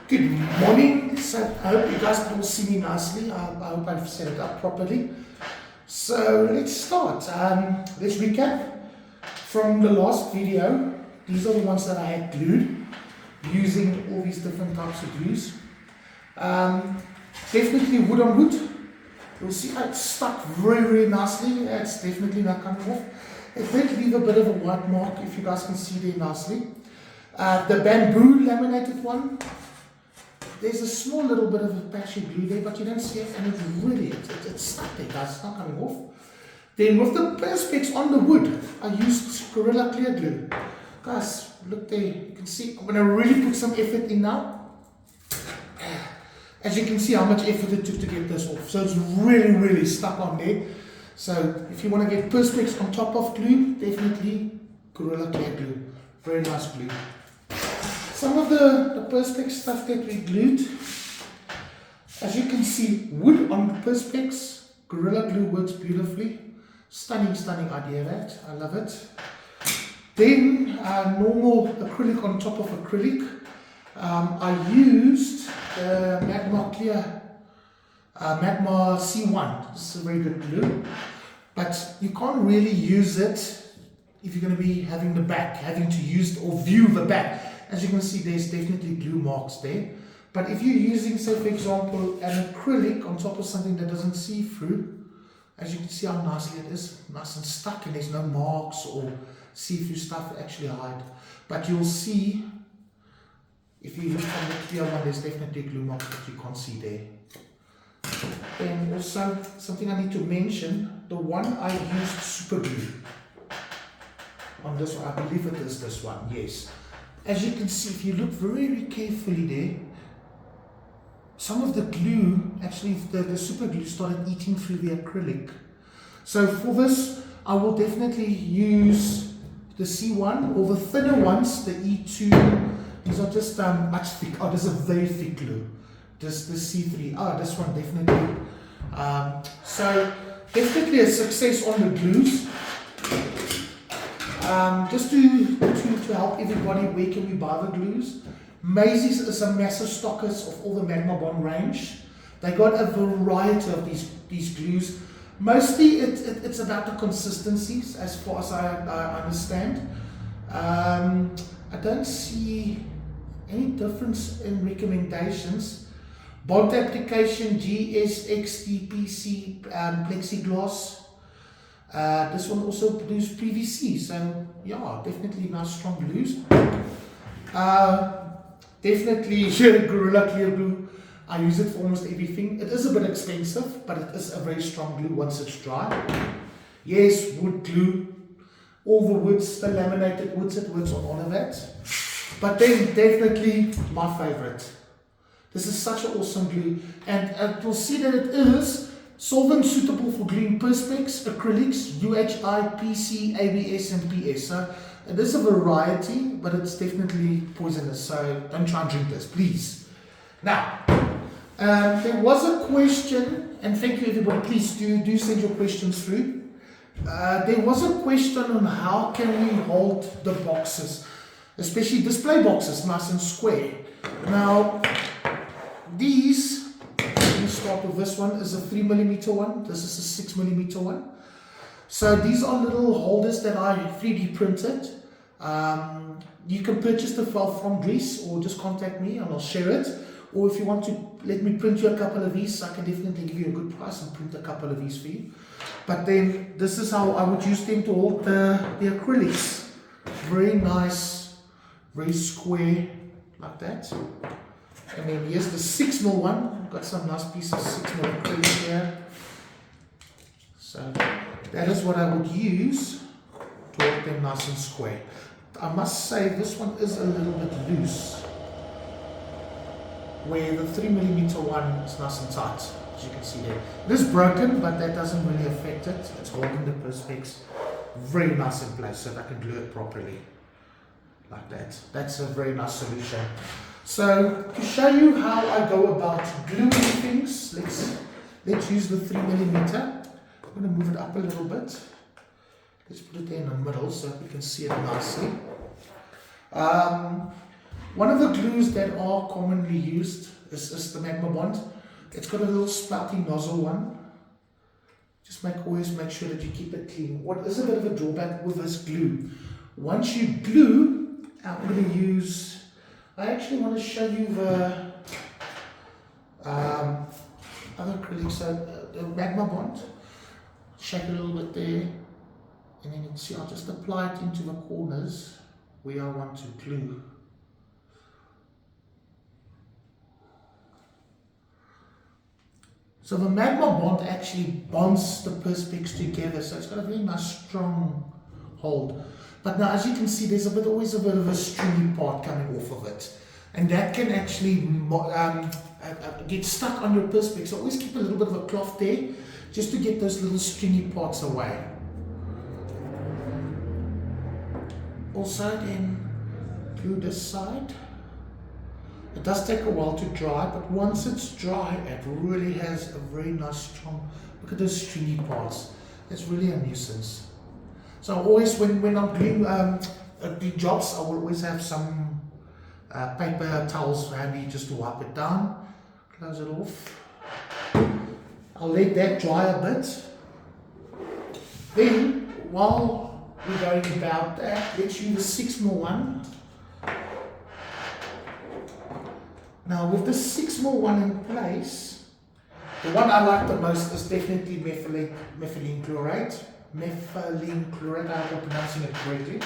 Good morning. So I hope you guys can all see me nicely. I hope I've set it up properly. So let's start. Let's recap from the last video. These are the ones that I had glued using all these different types of glues. Definitely wood on wood. You'll see how it's stuck very nicely. It's definitely not coming off. It did leave a bit of a white mark, if you guys can see there nicely. The bamboo laminated one, there's a small little bit of a patchy glue there, but you don't see it, and it's really, it's stuck there, guys. It's not coming off. Then with the perspex on the wood, I used Gorilla Clear Glue. Guys, look there, you can see, I'm going to really put some effort in now. As you can see how much effort it took to get this off. So it's really stuck on there. So if you want to get perspex on top of glue, definitely Gorilla Clear Glue. Very nice glue. Some of the perspex stuff that we glued, as you can see, wood on perspex, Gorilla Glue works beautifully. Stunning idea that, I love it. Then normal acrylic on top of acrylic. I used the Magma Clear, Magma C1. This is a very good glue, but you can't really use it if you're going to be having to use it or view the back. As you can see, there's definitely glue marks there. But if you're using, say for example, an acrylic on top of something that doesn't see through, as you can see how nicely it is, nice and stuck, and there's no marks or see-through stuff actually hide. But you'll see, if you look on the clear one, there's definitely glue marks that you can't see there. And also, something I need to mention, the one I used super glue on this one, I believe it is this one, yes. As you can see, if you look very carefully there, some of the glue, actually the super glue started eating through the acrylic. So for this, I will definitely use the C1 or the thinner ones, the E2. These are just much thick. Oh, this is a very thick glue. This C3. Oh, this one definitely. So definitely a success on the glues. Just to help everybody, where can we buy the glues? Macy's is a massive stockist of all the Magma Bond range. They got a variety of these glues. Mostly it's about the consistencies, as far as I understand. I don't see any difference in recommendations. Bond application, GS, XT, PC, plexiglass. This one also produced PVC, so yeah, definitely nice strong glues. Definitely Gorilla Clear Glue. I use it for almost everything. It is a bit expensive, but it is a very strong glue once it's dry. Yes, wood glue. All the woods, the laminated woods, it works on all of that. But then definitely my favorite. This is such an awesome glue, and you'll see that it is solvent suitable for gluing perspex, acrylics, UHI, PC, ABS, and PS. So it is a variety, but it's definitely poisonous. So don't try and drink this, please. Now, there was a question, and thank you everybody. Please do send your questions through. There was a question on how can we hold the boxes, especially display boxes, nice and square. Now, these. Start with this one is a 3mm one. This is a 6mm one. So these are little holders that I 3D printed. You can purchase the file from Greece or just contact me and I'll share it. Or if you want to let me print you a couple of these, I can definitely give you a good price and print a couple of these for you. But then this is how I would use them to hold the acrylics. Very nice, very square, like that. And then here's the 6mm one. I've got some nice pieces of 6mm acrylic here. So that is what I would use to hold them nice and square. I must say this one is a little bit loose, where the 3mm one is nice and tight, as you can see there. It is broken, but that doesn't really affect it. It's holding the perspex very nice in place so that I can glue it properly. Like that. That's a very nice solution. So to show you how I go about gluing things, let's use the 3mm. I'm going to move it up a little bit. Let's put it there in the middle so we can see it nicely. One of the glues that are commonly used is the Magma Bond. It's got a little spouty nozzle one. Just always make sure that you keep it clean. What is a bit of a drawback with this glue? Once you glue, I'm going to use, I actually want to show you the other acrylic, so the Magma Bond. Shake it a little bit there, and then you can see I'll just apply it into the corners where I want to glue. So the Magma Bond actually bonds the Perspex together, so it's got a very nice strong hold. But now, as you can see, there's always a bit of a stringy part coming off of it, and that can actually get stuck on your Perspex. So always keep a little bit of a cloth there, just to get those little stringy parts away. Also, then glue this side. It does take a while to dry, but once it's dry, it really has a very nice strong, look at those stringy parts. It's really a nuisance. So always when I'm doing big jobs, I will always have some paper towels handy just to wipe it down. Close it off. I'll let that dry a bit. Then, while we're going about that, let's use the 6mm one. Now with the 6mm one in place, the one I like the most is definitely methylene chloride. Methylene chloride, I hope I'm pronouncing it correctly.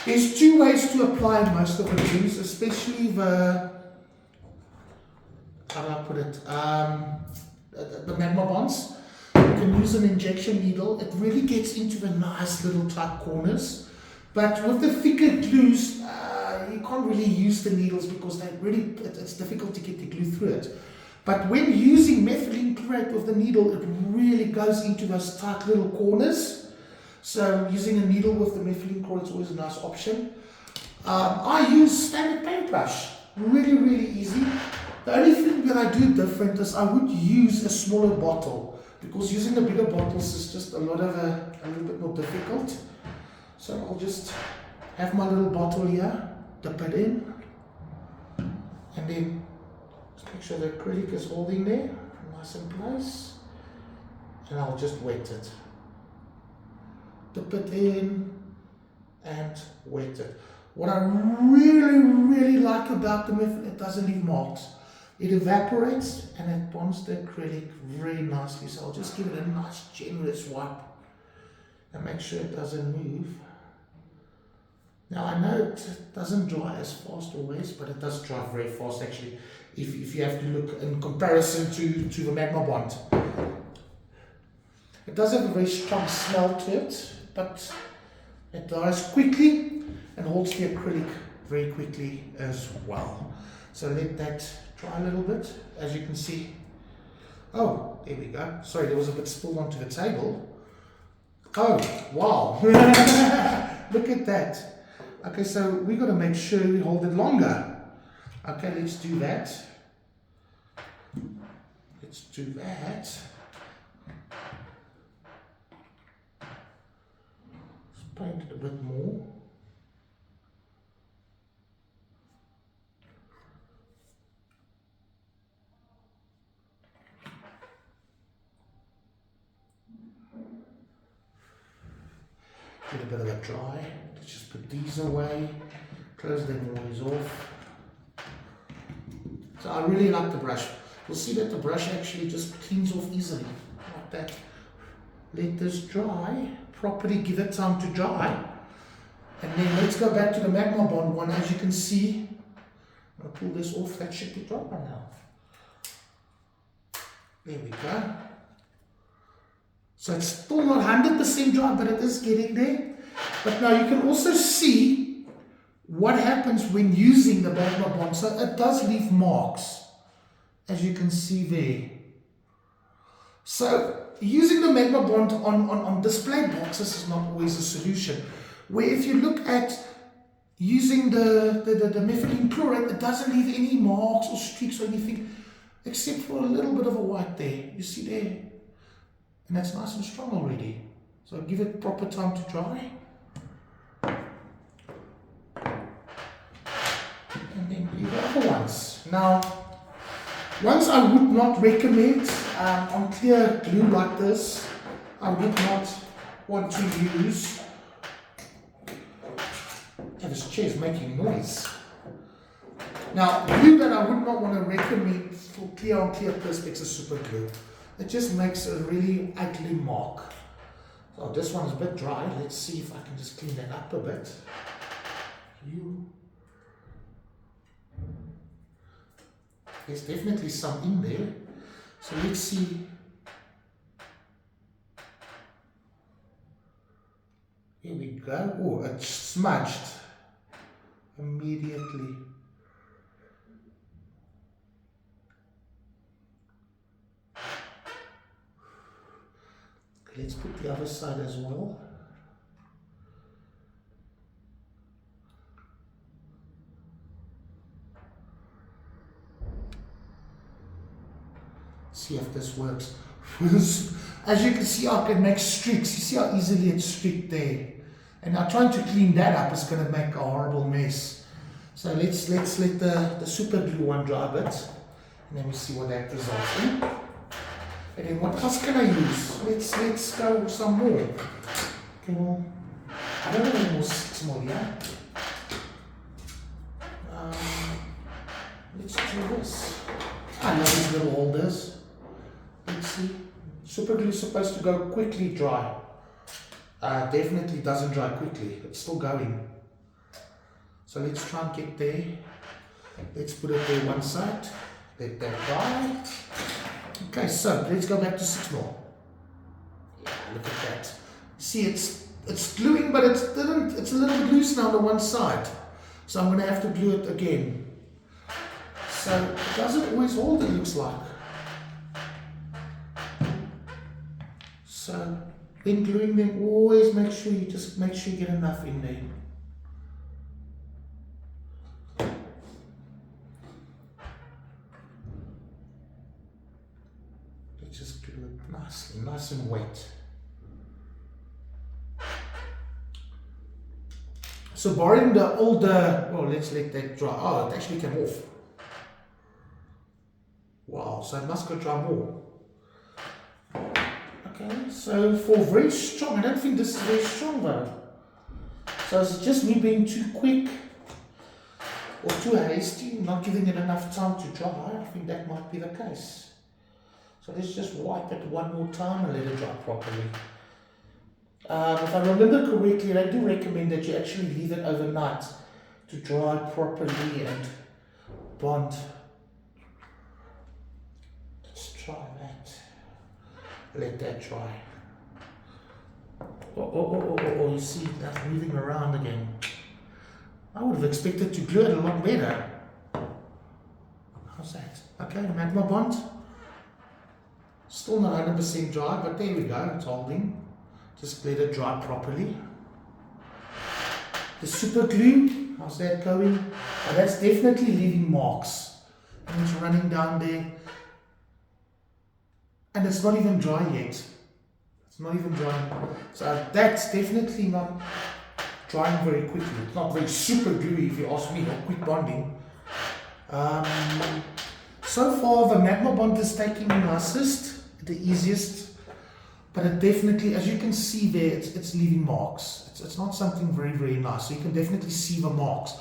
There's two ways to apply most of the glues, especially the, how do I put it, the Magma Bonds. You can use an injection needle. It really gets into the nice little tight corners. But with the thicker glues, you can't really use the needles because it's difficult to get the glue through it. But when using methylene chloride with the needle, it really goes into those tight little corners. So using a needle with the methylene chloride is always a nice option. I use standard paintbrush. Really, really easy. The only thing that I do different is I would use a smaller bottle, because using the bigger bottles is just a little bit more difficult. So I'll just have my little bottle here, dip it in, and then just make sure the acrylic is holding there, nice in place, and I'll just wet it. Dip it in and wet it. What I really, really like about the method, it doesn't leave marks. It evaporates and it bonds the acrylic very nicely. So I'll just give it a nice generous wipe and make sure it doesn't move. Now I know it doesn't dry as fast always, but it does dry very fast actually, if you have to look in comparison to the Magma Bond. It does have a very strong smell to it, but it dries quickly and holds the acrylic very quickly as well. So let that dry a little bit, as you can see. Oh, there we go. Sorry, there was a bit spilled onto the table. Oh, wow. Look at that. Okay, so we got to make sure we hold it longer. Okay, let's do that. Let's do that. Let's paint it a bit more. Get a bit of a dry. Let's just put these away. Close them always off. So I really like the brush. You'll see that the brush actually just cleans off easily, like that. Let this dry. Properly give it time to dry. And then let's go back to the Magma Bond one. As you can see, I'm going to pull this off. That should be dry by now. There we go. So it's still not 100% dry, but it is getting there. But now you can also see what happens when using the Magma Bond. So it does leave marks, as you can see there. So using the Magma Bond on display boxes is not always a solution. Where if you look at using the methylene chloride, it doesn't leave any marks or streaks or anything, except for a little bit of a white there. You see there? And that's nice and strong already. So give it proper time to dry. Now, once I would not recommend on clear glue like this, I would not want to use. And this chair is making noise. Now, glue that I would not want to recommend for clear on clear perspex is super glue. It just makes a really ugly mark. So this one is a bit dry. Let's see if I can just clean that up a bit. There's definitely some in there. So let's see. Here we go. Oh, it's smudged immediately. Let's put the other side as well. See if this works. As you can see, I can make streaks. You see how easily it's streaked there. And now trying to clean that up is going to make a horrible mess. So let's let the super glue one dry a bit. And then we see what that results in. And then what else can I use? Let's go with some more. Okay, well, I don't have any more 6 more here. Let's do this. I love these little holders. Let's see. Super glue is supposed to go quickly dry. Definitely doesn't dry quickly. It's still going. So let's try and get there. Let's put it there one side. Let that dry. Okay, so let's go back to 6 more. Yeah, look at that. See, it's gluing, but it's a little bit loose now on the one side. So I'm going to have to glue it again. So it doesn't always hold, it looks like. So when gluing them, always make sure you get enough in there. Just glue it nicely, nice and wet. So borrowing the older, well, let's let that dry. Oh, it actually came off. Wow, so it must go dry more. Okay, so for very strong, I don't think this is very strong though. So is it just me being too quick or too hasty, not giving it enough time to dry? I think that might be the case. So let's just wipe it one more time and let it dry properly. If I remember correctly, I do recommend that you actually leave it overnight to dry properly and bond. Let's try that. Let that dry. Oh, you see that's moving around again. I would have expected to glue it a lot better. How's that? Okay, magma bond. Still not 100% dry, but there we go, it's holding. Just let it dry properly. The super glue, how's that going? Oh, that's definitely leaving marks. And it's running down there. And it's not even dry yet. It's not even drying. So that's definitely not drying very quickly. It's not very super gluey if you ask me, or quick bonding. So far the magma bond is taking the nicest, the easiest, but it definitely, as you can see there, it's leaving marks. It's not something very, very nice. So you can definitely see the marks.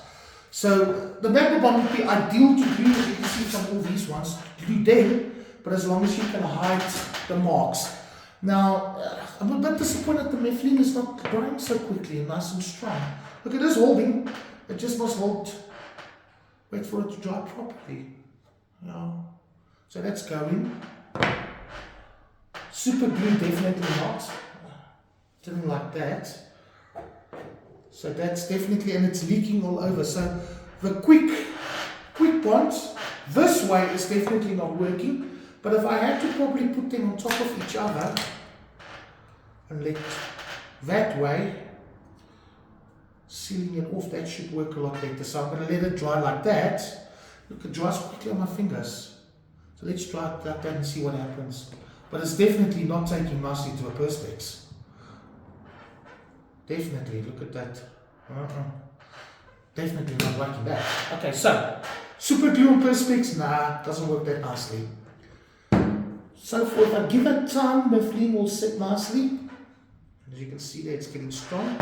So the magma bond would be ideal to glue, as you can see from all these ones, glue them, but as long as you can hide the marks. Now, I'm a bit disappointed the methylene is not drying so quickly and nice and strong. Look, it is holding. It just must hold. Wait for it to dry properly. Yeah. So that's going. Super glue, definitely not. Didn't like that. So that's definitely, and it's leaking all over. So the quick bond this way is definitely not working. But if I had to probably put them on top of each other and let that way, sealing it off, that should work a lot better. So I'm going to let it dry like that. Look, it dries quickly on my fingers. So let's try it like that and see what happens. But it's definitely not taking nicely to a perspex. Definitely, look at that. Definitely not liking that. Okay, so Super glue on Perspex, nah, doesn't work that nicely. So if I give it time, the Miflin will sit nicely. As you can see there, it's getting strong.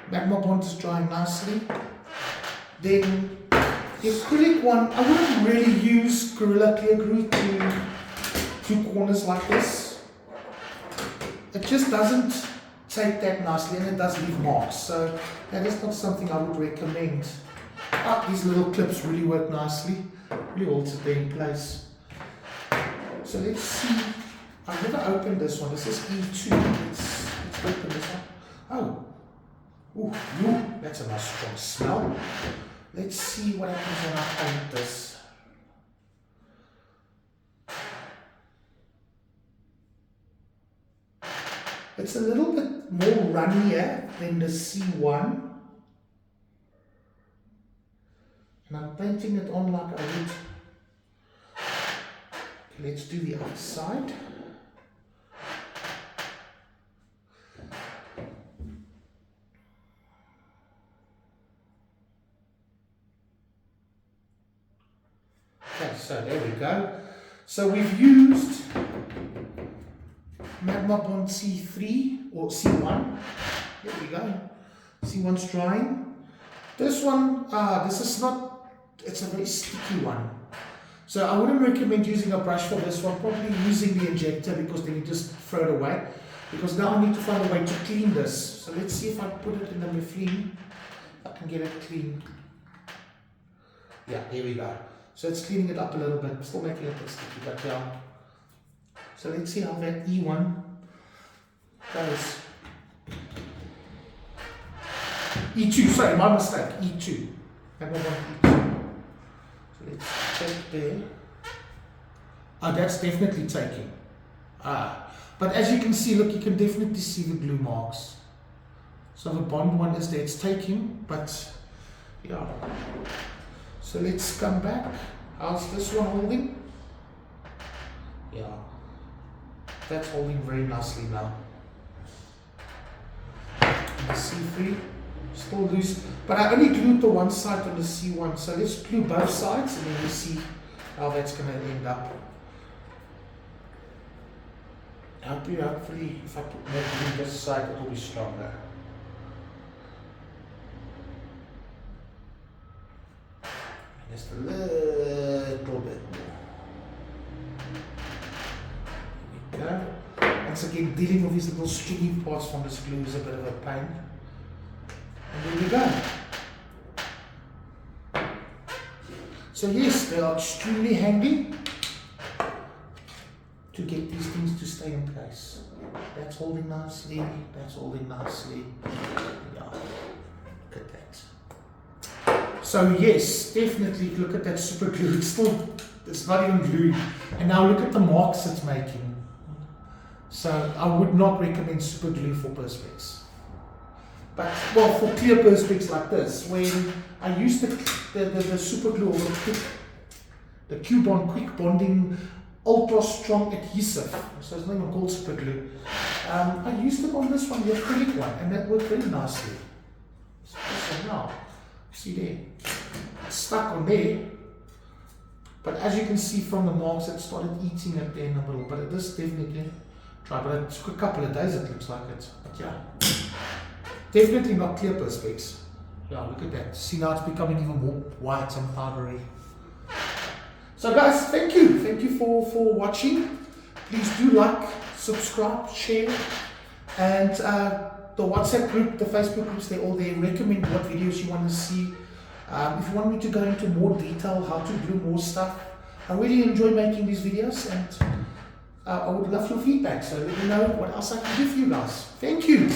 Magma Bond is drying nicely. Then the acrylic one, I wouldn't really use Gorilla Clear Glue to corners like this. It just doesn't take that nicely, and it does leave marks. So that is not something I would recommend. These little clips really work nicely. Really hold it there in place. So let's see. I've never opened this one. This is E2. Let's open this one. Oh, ooh, that's a nice strong smell. Let's see what happens when I paint this. It's a little bit more runnier than the C1. And I'm painting it on like I would. Okay, let's do the outside. Okay, so there we go. So we've used Magma Bond C3 or C1. There we go. C1's drying. This one, this is not, it's a very sticky one. So I wouldn't recommend using a brush for this one, probably using the injector, because then you just throw it away. Because now I need to find a way to clean this. So let's see if I put it in the Miflin, I can get it clean. Yeah, there we go. So it's cleaning it up a little bit, still making it a bit sticky, but yeah. So let's see how that E1 goes. E2, sorry, my mistake, E2. And then E2. So let's take there. That's definitely taking. But as you can see, look, you can definitely see the glue marks. So the Bond one is there, it's taking, but yeah. So let's come back. How's this one holding? Yeah. That's holding very nicely now. And the C3, still loose. But I only glued the one side on the C1, so let's glue both sides and then we'll see how that's going to end up. Hopefully, if I put more glue this side, it will be stronger. Just a little bit more. There we go. Once again, dealing with these little stringy parts from this glue is a bit of a pain. And there we go. So yes, they are extremely handy to get these things to stay in place. That's holding nicely, that's holding nicely. Yeah, look at that. So yes, definitely look at that super glue. It's not even glued. And now look at the marks it's making. So I would not recommend super glue for Perspex. But well, for clear Perspex like this, when I use the super glue or the Q-Bond quick bonding ultra strong adhesive, so it's not even called super glue. I used it on this one, the acrylic one, and that worked very nicely. So now, see there, it's stuck on there, but as you can see from the marks, it started eating it there in the middle, but it is definitely dry, but it took a couple of days, it looks like it, but yeah, definitely not clear Perspex. Yeah, look at that, see now it's becoming even more white and powdery. So guys, thank you for watching. Please do like, subscribe, share, and the WhatsApp group, the Facebook groups, they're all there. Recommend what videos you want to see. If you want me to go into more detail, how to do more stuff, I really enjoy making these videos, and I would love your feedback. So let me know what else I can do for you guys. Thank you.